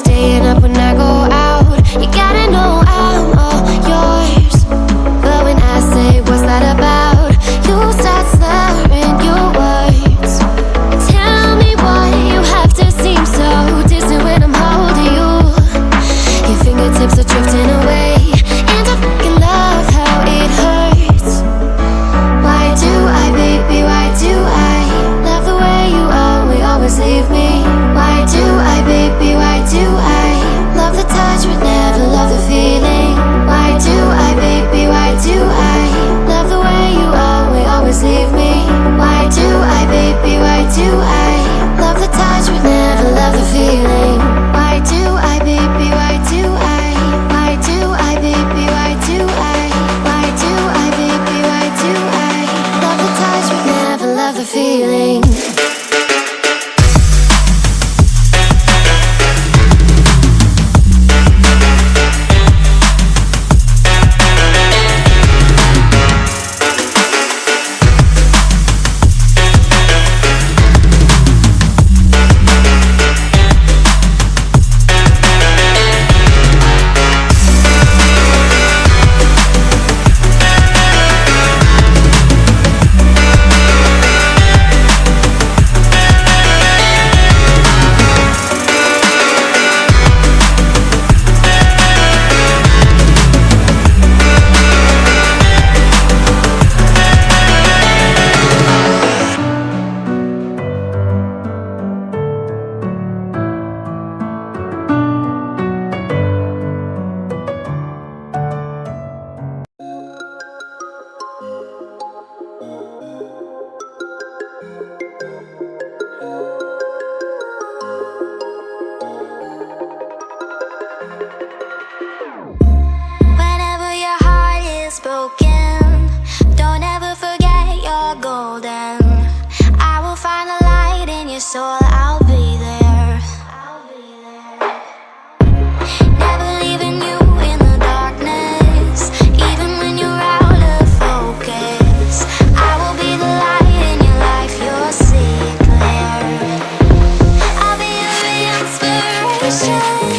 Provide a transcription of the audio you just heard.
Staying up when I go out, you gotta know I'm all yours. But when I say what's that about, you start slurring your words. Tell me why you have to seem so distant when I'm holding you. Your fingertips are drifting away, and I fucking love how it hurts. Why do I, baby, why do I love the way you always leave me? Why do I, baby, why do I love the touch but never love the feeling? Why do I, baby, why do I love the way you always leave me? Why do I, baby, why do I love the touch but never love the feeling? Why do I, baby, why do I? Why do I, baby, why do I? Why do I, baby, why do I love the touch but never love the feeling? Whenever your heart is broken, don't ever forget you're golden. I will find the light in your soul, I'll be there. Never leaving you in the darkness, even when you're out of focus. I will be the light in your life, you'll see it clear. I'll be your inspiration.